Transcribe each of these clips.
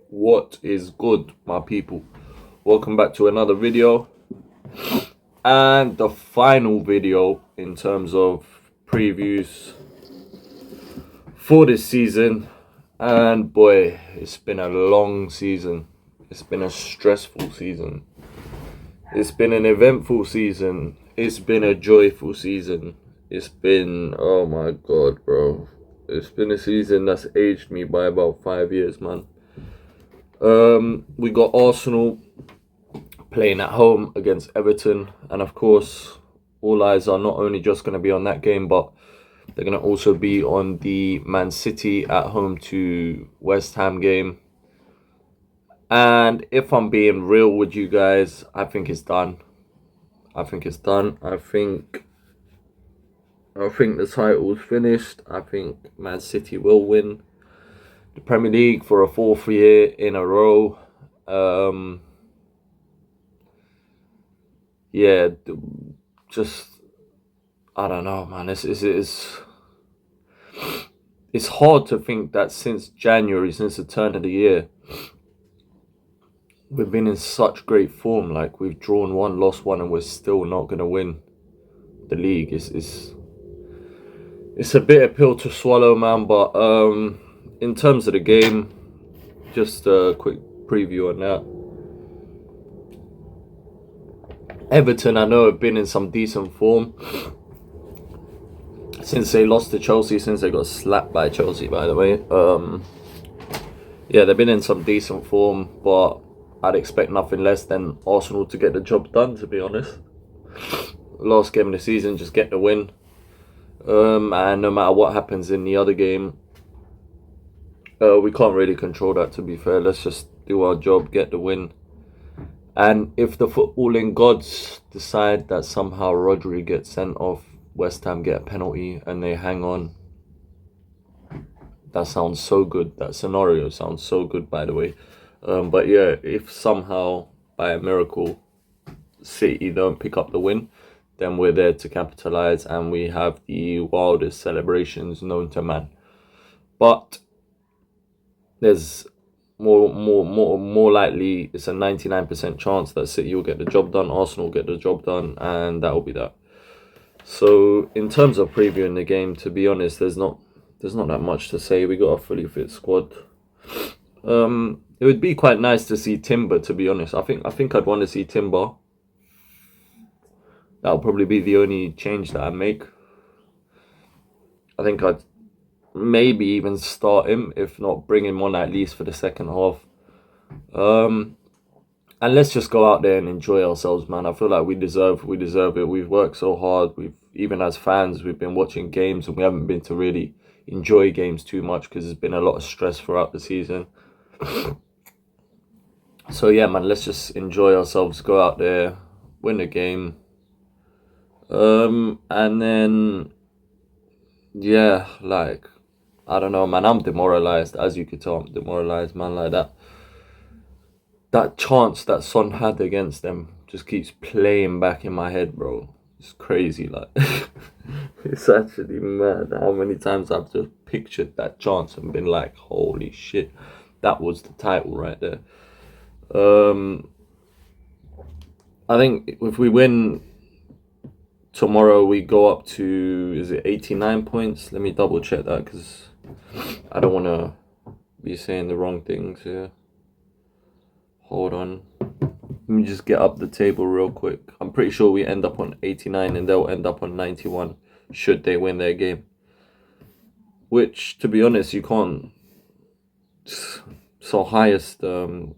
What is good, my people? Welcome back to another video and the final video in terms of previews for this season. And boy, it's been a long season. It's been a stressful season. It's been an eventful season. It's been a joyful season. It's been, oh my god, bro. It's been a season that's aged me by about 5 years, man. We got Arsenal playing at home against Everton, and of course, all eyes are not only just going to be on that game, but they're going to also be on the Man City at home to West Ham game. And if I'm being real with you guys, I think it's done. I think it's done. I think the title's finished. I think Man City will win the Premier League for a fourth year in a row. Yeah, just I don't know, man. It's hard to think that since January, since the turn of the year, we've been in such great form. Like, we've drawn one, lost one, and we're still not gonna win the league. It's a bitter pill to swallow, man. But in terms of the game, just a quick preview on that. Everton, I know, have been in some decent form since they lost to Chelsea, since they got slapped by Chelsea, by the way. Yeah, they've been in some decent form, but I'd expect nothing less than Arsenal to get the job done, to be honest. Last game of the season, just get the win. And no matter what happens in the other game, we can't really control that, to be fair. Let's just do our job, get the win. And if the footballing gods decide that somehow Rodri gets sent off, West Ham get a penalty, and they hang on, that sounds so good. That scenario sounds so good, by the way. But yeah, if somehow, by a miracle, City don't pick up the win, then we're there to capitalise, and we have the wildest celebrations known to man. But there's more likely, it's a 99% chance that City will get the job done, Arsenal will get the job done, and that will be that. So in terms of previewing the game, to be honest, there's not that much to say. We got a fully fit squad. It would be quite nice to see Timber, to be honest. I think I'd want to see Timber. That'll probably be the only change that I make. I think I'd maybe even start him, if not bring him on at least for the second half. And let's just go out there and enjoy ourselves, man. I feel like we deserve it. We've worked so hard. Even as fans, we've been watching games, and we haven't been to really enjoy games too much because there's been a lot of stress throughout the season. So yeah, man, let's just enjoy ourselves, go out there, win the game. And then, yeah, like, I don't know, man, I'm demoralised. As you could tell, I'm demoralised, man. Like, that chance that Son had against them just keeps playing back in my head, bro. It's crazy, like. It's actually mad how many times I've just pictured that chance and been like, holy shit, that was the title right there. I think if we win tomorrow, we go up to, is it 89 points? Let me double check that, because I don't want to be saying the wrong things here. Hold on. Let me just get up the table real quick. I'm pretty sure we end up on 89 and they'll end up on 91 should they win their game. Which, to be honest, you can't. So highest ever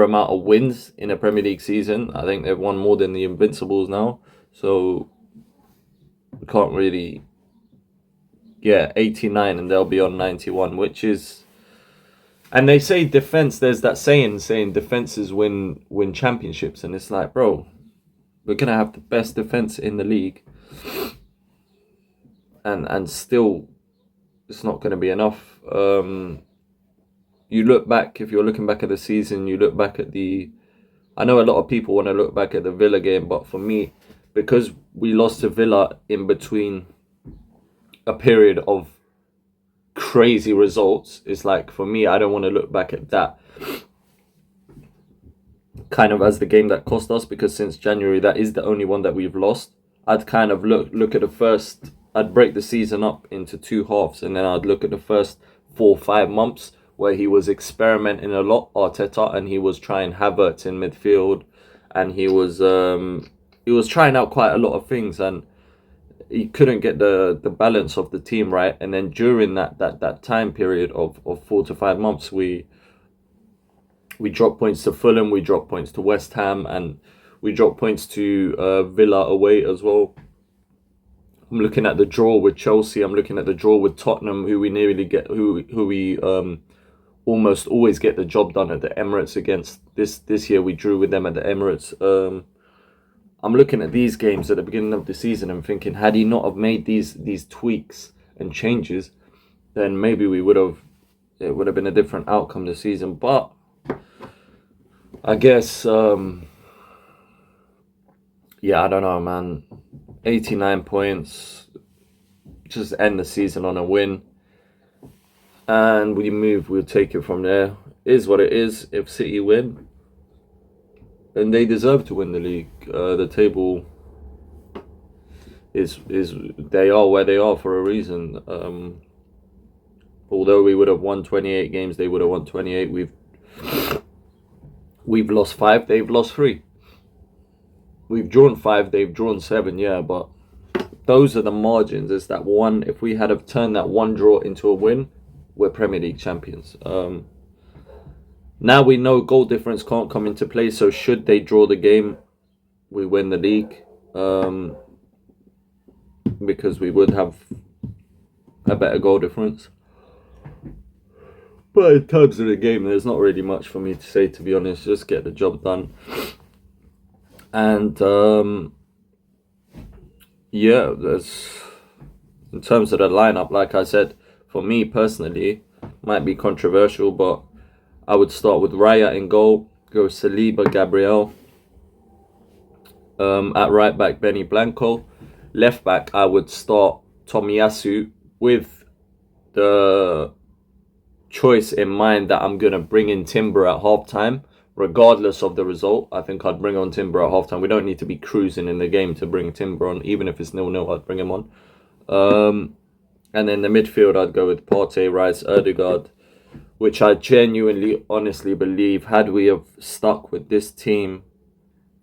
amount of wins in a Premier League season. I think they've won more than the Invincibles now. So we can't really. Yeah, 89 and they'll be on 91, which is. And they say defense. There's that saying defenses win championships, and it's like, bro, we're gonna have the best defense in the league, and still, it's not gonna be enough. You look back, if you're looking back at the season, you look back at the. I know a lot of people want to look back at the Villa game, but for me, because we lost to Villa in between a period of crazy results. It's like, for me, I don't want to look back at that kind of as the game that cost us, because since January, that is the only one that we've lost. I'd kind of look at the first. I'd break the season up into two halves, and then I'd look at the first 4 or 5 months where he was experimenting a lot, Arteta, and he was trying Havertz in midfield, and he was trying out quite a lot of things, and he couldn't get the balance of the team right. And then during that time period of 4 to 5 months, we dropped points to Fulham, we dropped points to West Ham, and we dropped points to Villa away as well. I'm looking at the draw with Chelsea. I'm looking at the draw with Tottenham, who we nearly get, who we almost always get the job done at the Emirates against. This year we drew with them at the Emirates. I'm looking at these games at the beginning of the season and thinking, had he not have made these tweaks and changes, then maybe it would have been a different outcome this season. But I guess, yeah, I don't know, man. 89 points, just end the season on a win, and we'll take it from there. Is what it is. If City win, then they deserve to win the league. The table is they are where they are for a reason. Although we would have won 28 games, they would have won 28. We've lost 5, they've lost 3. We've drawn 5, they've drawn 7, yeah, but those are the margins. It's that one. If we had have turned that one draw into a win, we're Premier League champions. Now we know goal difference can't come into play, so should they draw the game, we win the league, because we would have a better goal difference. But in terms of the game, there's not really much for me to say, to be honest. Just get the job done. And yeah, in terms of the lineup, like I said, for me personally, might be controversial, but I would start with Raya in goal, go Saliba, Gabriel. At right back, Benny Blanco. Left back, I would start Tomiyasu, with the choice in mind that I'm going to bring in Timber at half-time. Regardless of the result, I think I'd bring on Timber at halftime. We don't need to be cruising in the game to bring Timber on. Even if it's 0-0, I'd bring him on. And then the midfield, I'd go with Partey, Rice, Ødegaard, which I genuinely, honestly believe, had we have stuck with this team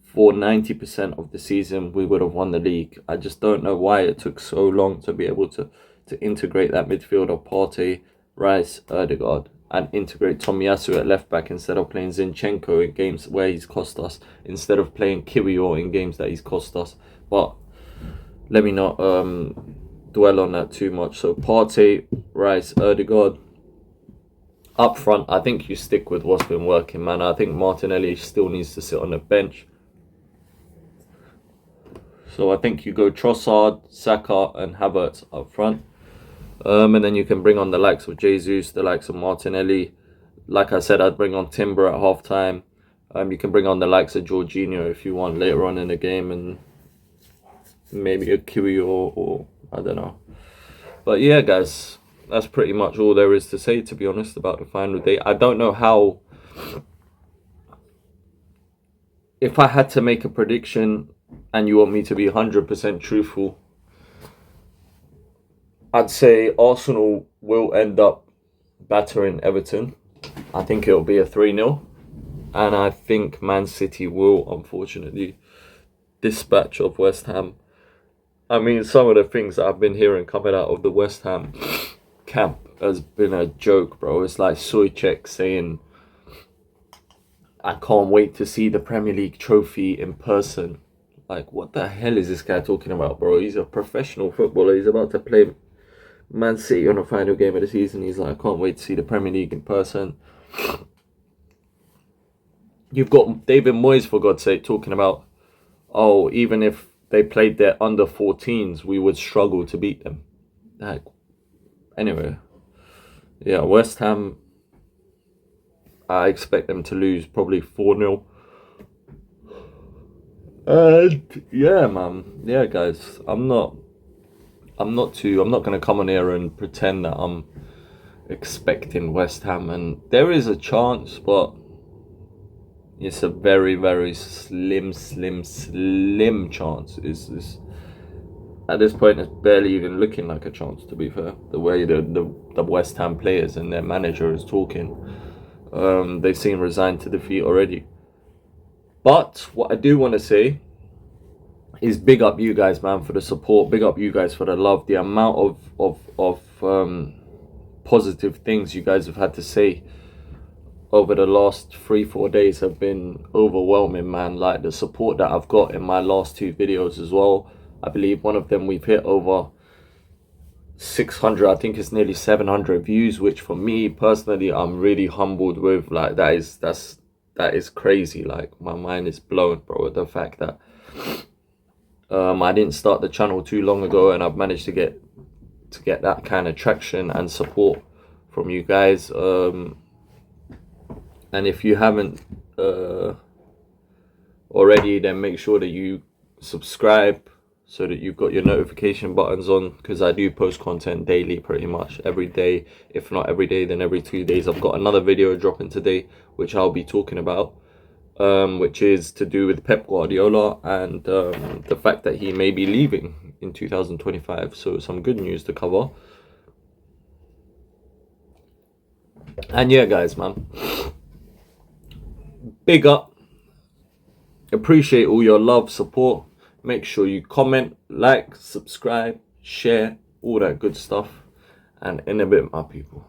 for 90% of the season, we would have won the league. I just don't know why it took so long to be able to integrate that midfield of Partey, Rice, Ødegaard, and integrate Tomiyasu at left back instead of playing Zinchenko in games where he's cost us, instead of playing Kiwior in games that he's cost us. But let me not dwell on that too much. So Partey, Rice, Ødegaard. Up front, I think you stick with what's been working, man. I think Martinelli still needs to sit on the bench. So I think you go Trossard, Saka and Havertz up front. And then you can bring on the likes of Jesus, the likes of Martinelli. Like I said, I'd bring on Timber at halftime. You can bring on the likes of Jorginho if you want later on in the game, and maybe a Kiwi or I don't know. But yeah, guys, that's pretty much all there is to say, to be honest, about the final day. I don't know how. If I had to make a prediction and you want me to be 100% truthful, I'd say Arsenal will end up battering Everton. I think it'll be a 3-0. And I think Man City will, unfortunately, dispatch of West Ham. I mean, some of the things that I've been hearing coming out of the West Ham camp has been a joke, bro. It's like Souček saying, I can't wait to see the Premier League trophy in person. Like, what the hell is this guy talking about, bro? He's a professional footballer. He's about to play Man City on the final game of the season. He's like, I can't wait to see the Premier League in person. You've got David Moyes, for God's sake, talking about, oh, even if they played their under 14s, we would struggle to beat them. Like, anyway, yeah, West Ham, I expect them to lose probably 4-0. And yeah, man, yeah, guys, I'm not going to come on here and pretend that I'm expecting West Ham, and there is a chance, but it's a very, very slim chance. Is at this point, it's barely even looking like a chance, to be fair. The way the West Ham players and their manager is talking, they seem resigned to defeat already. But what I do want to say is big up you guys, man, for the support. Big up you guys for the love. The amount of positive things you guys have had to say over the last 3-4 days have been overwhelming, man. Like the support that I've got in my last 2 videos as well. I believe one of them we've hit over 600, I think it's nearly 700 views, which for me personally I'm really humbled with. Like that is crazy. Like my mind is blown, bro, with the fact that I didn't start the channel too long ago and I've managed to get that kind of traction and support from you guys. And if you haven't already, then make sure that you subscribe so that you've got your notification buttons on, because I do post content daily, pretty much every day. If not every day, then every 2 days. I've got another video dropping today which I'll be talking about, which is to do with Pep Guardiola and the fact that he may be leaving in 2025. So some good news to cover. And yeah, guys, man, big up. Appreciate all your love, support. Make sure you comment, like, subscribe, share, all that good stuff. And in a bit, my people.